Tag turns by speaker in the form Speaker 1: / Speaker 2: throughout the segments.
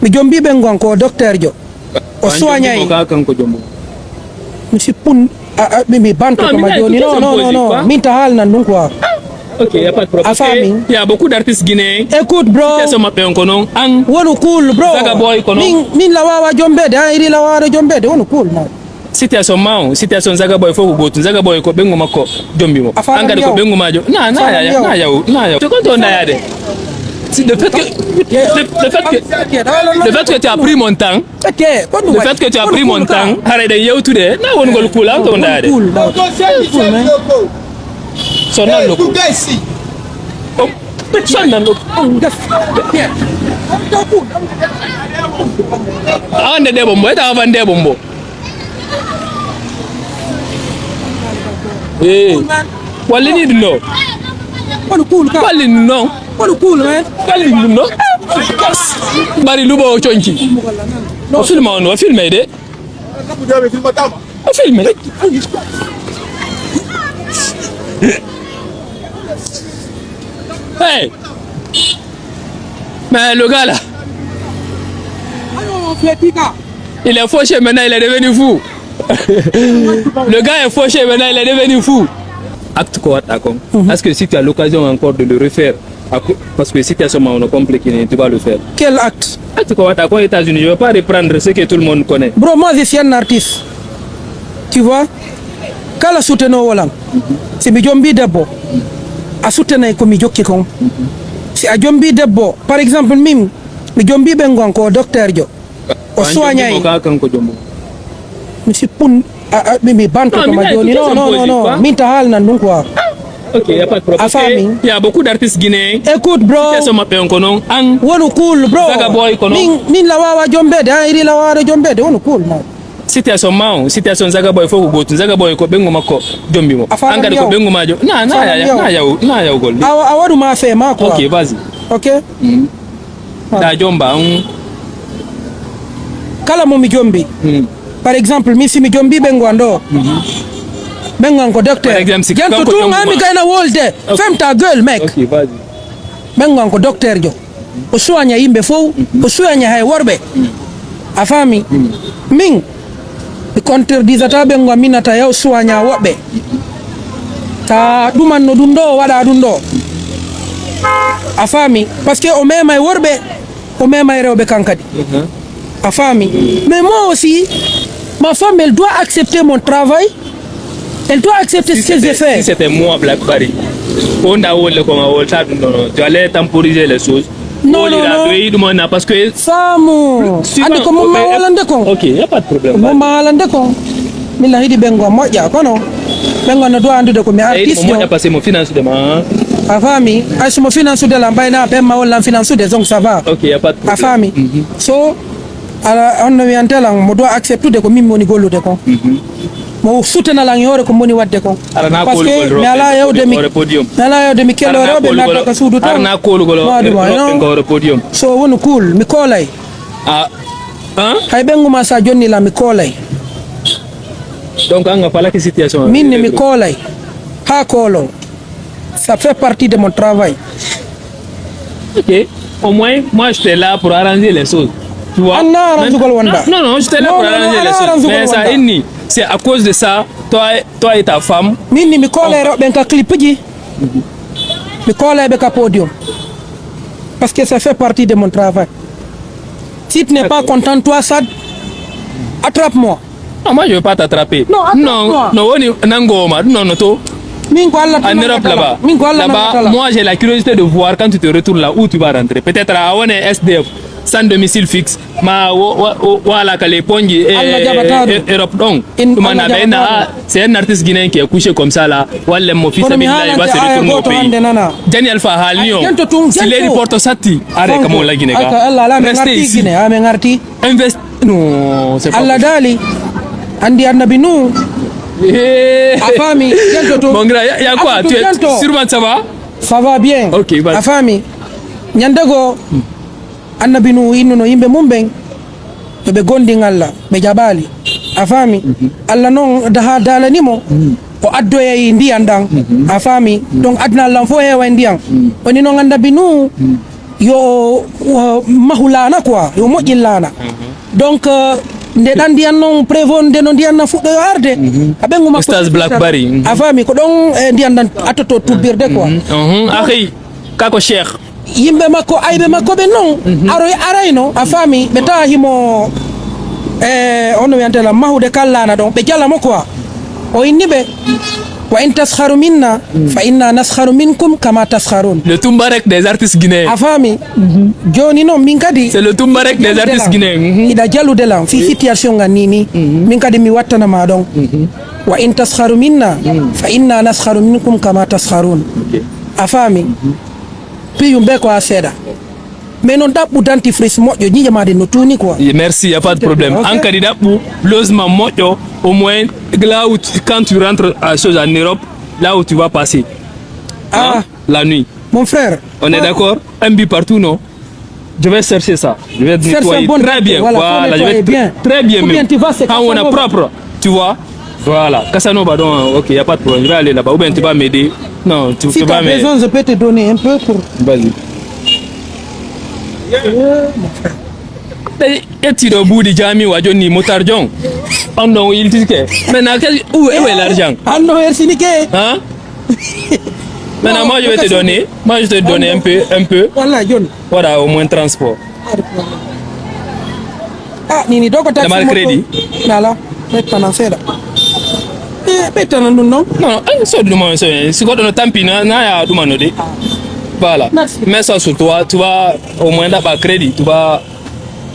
Speaker 1: mi jombi bengon ko docteur jo o soignay
Speaker 2: ka kan ko jombo
Speaker 1: mi sipun mi banto ko majoni non min ta hal nan dun quoi.
Speaker 2: Ok, y a pas de problème. Il y a beaucoup d'artistes guinéens.
Speaker 1: Écoute bro,
Speaker 2: situation mappe on konon ang
Speaker 1: wonu cool bro.
Speaker 2: Zaga boy konon
Speaker 1: min la wawa jombede iri la wawa jombede wonu cool man.
Speaker 2: Situation mao, situation Zaga boy fo go Zaga boy ko bengo makko jombi mo. Anga ko bengo majo. Na ya. Tu comptes on a de. Le fait que tu as pris mon temps. Le fait que tu as pris mon temps. Arrête de you today. Na won gol cool out on a de. Sonal loko. Sonal loko. Ande de bombo, eta avande bombo. Walini no. Walini no. Walini no. Bari lubo chonchi. O film on, o film de. O film. Hey! Mais le gars là, il est fauché maintenant, il est devenu fou. Le gars est fauché maintenant, il est devenu fou. Acte quoi d'accord? Est-ce que si tu as l'occasion encore de le refaire, parce que si tu as ce moment compliqué, tu vas le faire?
Speaker 1: Quel acte?
Speaker 2: Acte quoi d'accord aux États-Unis? Je ne vais pas reprendre ce que tout le monde connaît.
Speaker 1: Bro, moi je suis un artiste. Tu vois? Quand la soutenu Wallang, c'est mi jombi debbo. A soutenu ko mi jokki kon. Si a jombi debbo, par exemple mim, mi jombi bengon ko docteur jo. O soignay. Mi sipun mi banto ko majoni. Non. Min ta hal nan dun quoi.
Speaker 2: Ok, y a pas de problème. Il y a beaucoup d'artistes guinéens.
Speaker 1: Écoute bro.
Speaker 2: Wonu
Speaker 1: cool bro.
Speaker 2: Zaga boy kono.
Speaker 1: Min la wawa jombede, iri la wawa jombede, wonu cool man.
Speaker 2: Situation mao, situation Zaga boy fo go Zaga boy ko bengo makko jombi mo. Anga ko bengo majo. Na ya gol.
Speaker 1: Awadu ma fe ma quoi.
Speaker 2: Ok, vas-y.
Speaker 1: Ok.
Speaker 2: Da jomba.
Speaker 1: Kala mo mi jombi. Par exemple, mi si mi jombi bengo ando. Bengo ko docteur.
Speaker 2: Par exemple, si
Speaker 1: Gento tu ngami kaina wolde. Femme ta gueule mec.
Speaker 2: Ok, vas-y.
Speaker 1: Bengo ko docteur jo. O soigna yimbe fo, o soigna hay worbe. Afami. Ming mi contredisata ɓe ngo minata yaw soigna woɓɓe ta ɗumanno ɗum ɗo waɗa ɗum ɗo a faami par ce que o memay worɓe o memay rewɓe kankadi a faami mais moi aussi ma femme elle doit accepter mon travail, elle doit accepter ce que j'ai fait.
Speaker 2: Si c'était moi Black Barry on a wolé comme on wolta ɗum ɗo tu allais temporiser les choses.
Speaker 1: Non,
Speaker 2: parce que
Speaker 1: femme ande ko mom ma walande kon.
Speaker 2: Ok, y a pas de problème.
Speaker 1: Mom ma walande kon. Mi la hidi bengo moƴƴa kono bengo no do andude ko mi artiste
Speaker 2: yo. Parce que mo finance de ma.
Speaker 1: A fami, ay so mo finance de la bayna be ma wala finance de donc ça va.
Speaker 2: Ok, y a pas de problème.
Speaker 1: A fami. So ala on no yantela mo do accepter de ko mimi woni gollude kon. Mo soutena lang yore ko moni wadde kon. Parce que mi ala yewde mi kelo rewbe na ka suudu tan.
Speaker 2: Arna ko ngoro podium.
Speaker 1: So wonu cool mi kolay. Hay benguma sa jonni la mi kolay.
Speaker 2: Donc anga pala ki situation.
Speaker 1: Min mi kolay. Ha kolo. Ça fait partie de mon travail.
Speaker 2: Ok. Au moins moi j'étais là pour arranger les choses. Tu vois?
Speaker 1: Non,
Speaker 2: j'étais là pour arranger les choses. Mais ça c'est à cause de ça, toi et ta femme.
Speaker 1: Mini mi kolay ben ka clip ji. Mi kolay be ka podium. Parce que ça fait partie de mon travail. Si tu n'es pas content, toi, Sad, attrape-moi.
Speaker 2: Non, moi je ne veux pas t'attraper. Non, non, toi. En Europe là-bas, moi j'ai la curiosité de voir quand tu te retournes là où tu vas rentrer. Peut-être à SDF, sans domicile fixe. Voilà, que les pongi Europe donc. C'est un artiste guinéen qui est couché comme ça là. Voilà, mon fils il va se retourner au pays. Daniel Fahalnion, s'il est reporté Sati, arrête comme on l'a Guinée. Restez ici. Non, c'est pas
Speaker 1: possible. Andi Annabinu. Afami,
Speaker 2: mon grand, il y a quoi? Tu es sûrement ça va?
Speaker 1: Ça va bien.
Speaker 2: Ok, vas-y.
Speaker 1: Afami, Nyandago, Annabinu, Inuno, Imbe Mumbeng, be Gonding Allah, be Jabali. Afami, Allah non daha dala nimo, o addoye indi andang. Afami, donc adna lamfo hewa indiang. Oni non Annabinu, yo mahulana quoi yo mojillana donc nde dan ndiyan non prévonde no ndiyan na fuɗɗo yo arde aɓe nguma
Speaker 2: Ustaz Blackberry
Speaker 1: a fami ko ɗon ndiyan dan atoto tubbirde quoi
Speaker 2: akay kako cheikh
Speaker 1: yimɓe makko ayɓe makko ɓe noon arayno a fami ɓe tawa himo ono wiyantela mahude kallana ɗon ɓe jalamo quoi o inni ɓe wa in taskharu minna fa inna naskharu minkum kama taskharun.
Speaker 2: Le Tumbarek des artistes guinéens.
Speaker 1: A fami joni non min kadi
Speaker 2: c'est le Tumbarek des artistes guinéens.
Speaker 1: Ida jalude lam fi situation nga nini min kadi mi wattana ma don wa in taskharu minna fa inna naskharu minkum kama taskharun. A fami puis yumbe ko aseda mais non dabbu dentifrice moƴƴo ñijamade no tuni quoi.
Speaker 2: Merci, y a pas de problème. En cas dabbu logement moƴƴo au moins là où quand tu rentres à chose en Europe, là où tu vas passer la nuit.
Speaker 1: Mon frère,
Speaker 2: on est d'accord? Un but partout, non? Je vais chercher ça. Je vais nettoyer très bien. Voilà, je vais
Speaker 1: bien.
Speaker 2: Très bien.
Speaker 1: Même.
Speaker 2: Quand on est propre, tu vois. Voilà, Casanova, donc, ok, il n'y a pas de problème. Je vais aller là-bas. Ou bien tu vas m'aider. Non, tu vas m'aider.
Speaker 1: Si tu as besoin, je peux te donner un peu pour.
Speaker 2: Vas-y. Et tu dois bouger Jami ou Johnny Motarjon. Oh non, il dit que. Maintenant, où est l'argent?
Speaker 1: Ah non, il
Speaker 2: hein? Maintenant, moi je vais te donner. Moi je te donner un peu.
Speaker 1: Voilà, John.
Speaker 2: Voilà, au moins transport.
Speaker 1: Ah, Nini, donc tu as
Speaker 2: mal crédit.
Speaker 1: Là, maintenant c'est là. Maintenant non.
Speaker 2: Non, ça demande ça. Si quoi dans le temps pina, na ya demande. Voilà. Mets ça sur toi, tu vas au moins d'avoir crédit, tu vas.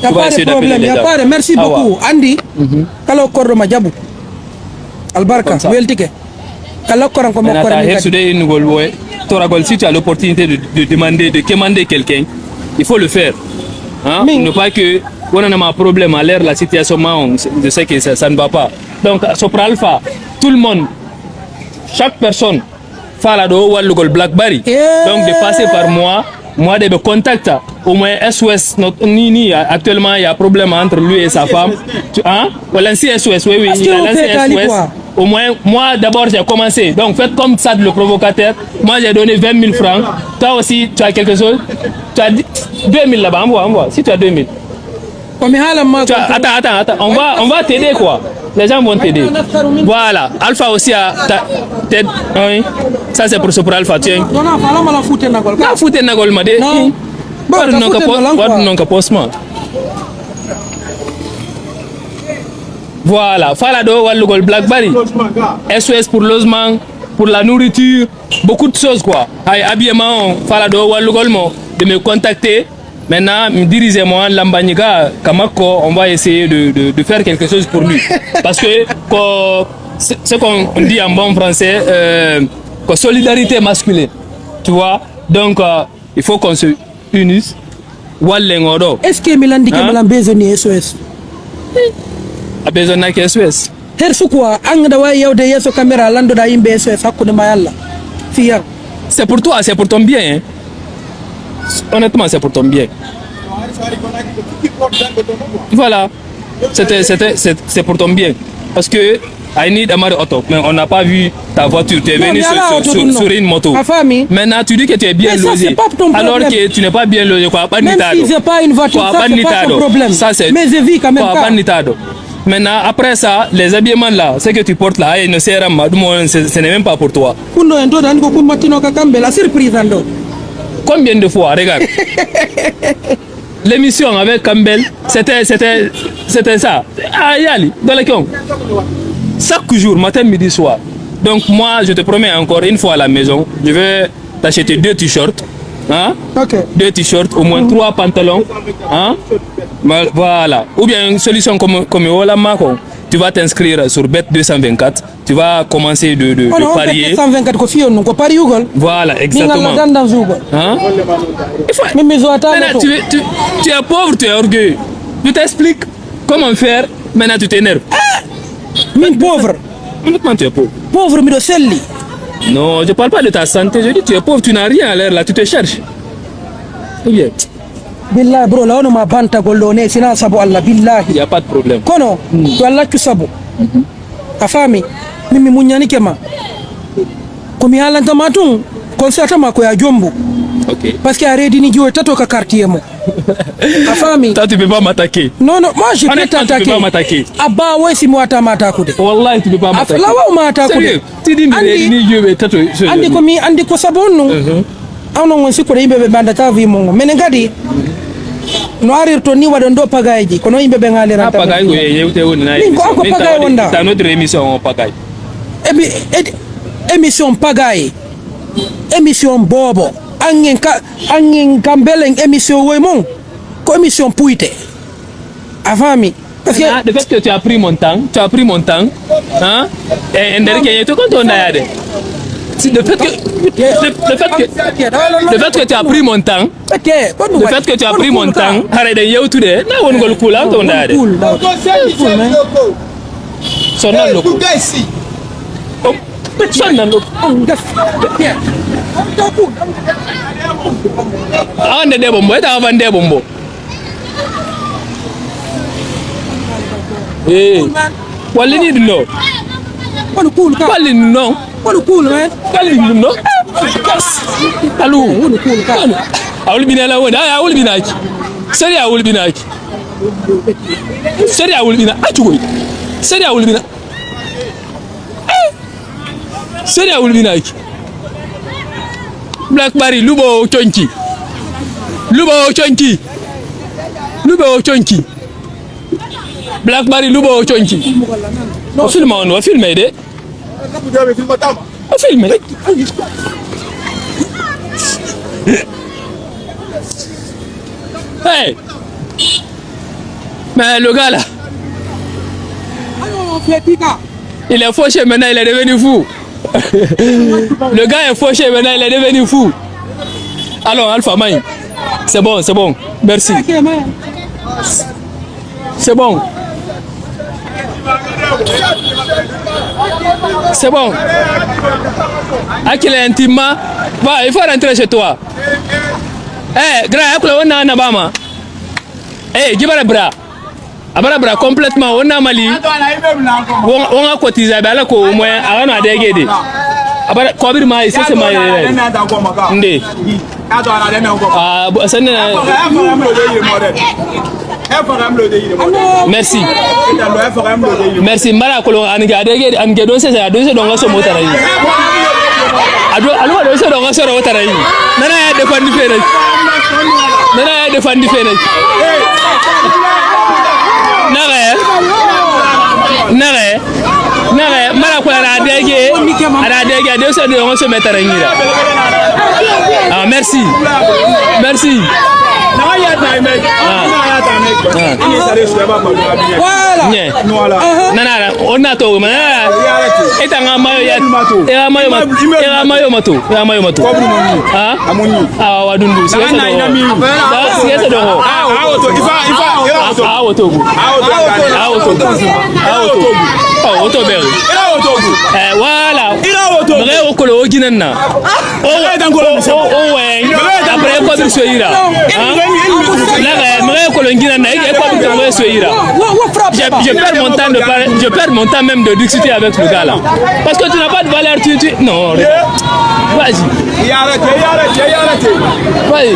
Speaker 1: Il n'y a pas de problème, il n'y a pas de... Merci beaucoup. Andy, kalau kordo majabu. Albarka, weltike. Kalau korang ko mokora
Speaker 2: ni si tu as l'opportunité de demander, de commander quelqu'un, il faut le faire. Hein? Ne pas que on a un problème à l'air, la situation, je sais que ça ne va pas. Donc, Sopra Alpha, tout le monde, chaque personne, Falado ou le Blackberry. Donc, de passer par moi de me contacter au moins SOS Nini actuellement il y a problème entre lui et sa femme l'ancien SOS oui l'ancien SOS au moins moi d'abord j'ai commencé donc faites comme ça le provocateur moi j'ai donné 20 000 francs toi aussi tu as quelque chose tu as 2 000 là-bas envoie si tu as 2 000 attends on va t'aider quoi les gens vont t'aider voilà Alpha aussi a t'aide oui ça c'est pour Alpha tiens non foutre nagol ma de non postman voilà Falado Walugol Blackberry SOS pour logement pour la nourriture beaucoup de choses quoi habillement Falado Walugol de me contacter. Maintenant, dirigez-moi Lambaniga, Kamako, on va essayer de faire quelque chose pour lui. Parce que, ce qu'on dit en bon français, solidarité masculine. Tu vois? Donc, il faut qu'on se unisse.
Speaker 1: Est-ce que Milan dit que besoin de SOS?
Speaker 2: A besoin de SOS. C'est pour toi, c'est pour ton bien. Hein? Honnêtement, c'est pour ton bien. Voilà. C'est pour ton bien. Parce que I need a auto. Mais on n'a pas vu ta voiture. Tu es venu sur une moto. Maintenant, tu dis que tu es bien logé. Alors que tu n'es pas bien logé.
Speaker 1: Même si ce n'est pas une voiture, ça c'est pas ton problème. Mais je vis quand même pas.
Speaker 2: Maintenant, après ça, les habillements là, ce que tu portes là, ce n'est même pas pour toi. Combien de fois, regarde. L'émission avec Campbell, c'était ça. Ah, Yali, dans les camps. Chaque jour, matin, midi, soir. Donc moi, je te promets encore une fois à la maison, je vais t'acheter 2 t-shirts. Hein?
Speaker 1: Okay.
Speaker 2: 2 t-shirts, au moins 3 pantalons. Hein? Voilà. Ou bien une solution comme Olamako. Tu vas t'inscrire sur Bet 224. Tu vas commencer de parier. Voilà, exactement. Hein? Tu es pauvre, tu es orgueilleux. Je t'explique comment faire. Maintenant, tu t'énerves.
Speaker 1: Pauvre.
Speaker 2: Honnêtement, tu es pauvre.
Speaker 1: Pauvre, mais
Speaker 2: non, je ne parle pas de ta santé. Je dis tu es pauvre, tu n'as rien à l'air là, tu te cherches. Ou bien.
Speaker 1: Billah bro la wono ma banta gollone sina sabu Allah billahi
Speaker 2: y a pas de problème
Speaker 1: kono to Allah tu sabu afami mimi munyani kema ko mi halanta matun concert ma ko ya jombo
Speaker 2: Ok.
Speaker 1: Parce qu'il y a Redini Dieu tatoka quartier mo. Afami.
Speaker 2: Toi tu peux pas m'attaquer.
Speaker 1: Non non, moi je peux
Speaker 2: Honnêtement, tu
Speaker 1: t'attaquer.
Speaker 2: peux pas m'attaquer.
Speaker 1: Abba ouais si moi ta matakude.
Speaker 2: Wallahi tu peux pas m'attaquer.
Speaker 1: Afla wa matakude.
Speaker 2: Sérieux. Tu dis Redini Dieu mais tato.
Speaker 1: Andi ko sabonu. Ano wonsi ko yimbe be banda ta vi mongo. Menengadi. No arirto ni wadondo pagaiji kono yimbe be ngalera
Speaker 2: ta. Pagaji go yewte woni na.
Speaker 1: Ko ko pagaji wonda.
Speaker 2: Dans notre émission on pagaji.
Speaker 1: Émission pagaille, émission bobo, angen kambeleng émission woymon, ko émission pouite. Avant mi, parce que
Speaker 2: le fait que tu as pris mon temps, hein? Et Nderi tu quand on a le fait que tu as pris mon temps, le fait que tu as pris mon temps, arrête de yautude, na on gol kula on a de. Sonal loko. Ande de bombo, eta avande bombo. Walini no. Walini no. Walini no. Alu. Awul binala wona, awul binaki. Seri awul binaki. Seri awul binaki. Achugo. Seri awul binaki. Seri awul binaki. Blackberry lubo chonki. Blackberry lubo chonki. No film on, wa film de. Film. Hey. Mais le gars là. Il est fauché maintenant, il est devenu fou. Le gars est fauché maintenant, il est devenu fou. Alors, Alpha Mine, c'est bon. Merci. C'est bon. Akil est intimement. Va, il faut rentrer chez toi. Grand, on a un abama. Dis-moi bras. Abara bra complètement on a mali on a cotisé bala ko au moins avant à déguéder abara kobir mai c'est mai ndé sanna merci mara ko an ga déguéder an ga don c'est don so motara yi ado do so don so motara yi nana ya defandi fene Nare, mara ko ara dege de so de on se mettre en ira. Ah merci. Voilà. Nana, on a to mana. Etanga mayo ya. Era mayo mato. Ah? Ah wadundu. Siesa do. Voilà. Mre okolo oginana. Après quoi de soira. Là mre okolo oginana et quoi de soira. Je perds mon temps même de discuter avec le gars là. Parce que tu n'as pas de valeur tu non. Vas-y. Vas-y.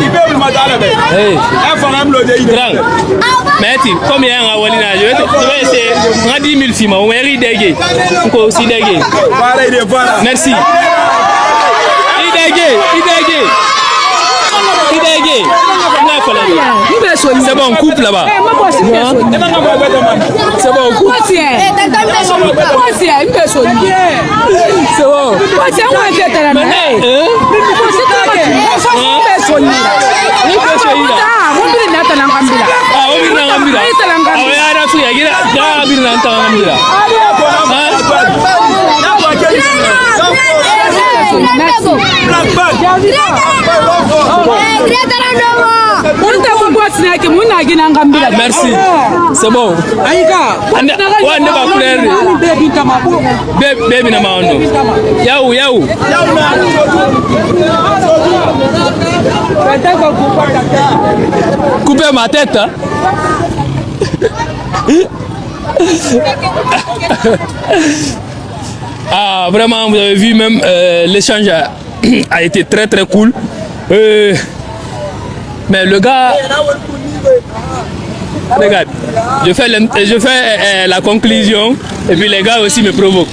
Speaker 2: Grand. Mais combien à Walina? Je vais essayer. On a 10 000 films. On va y déguer. On aussi déguer. Merci. C'est bon, coupe là-bas. C'est bon, coupe. Merci. C'est bon. Baby na maondo. Yau. Couper ma tête. Ah, vraiment, vous avez vu même l'échange a été très cool. Mais le gars, regarde, je fais la conclusion et puis les gars aussi me provoquent.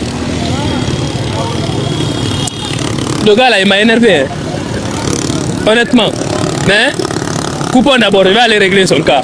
Speaker 2: Le gars là, il m'a énervé, honnêtement. Mais, coupons d'abord, je vais aller régler son cas.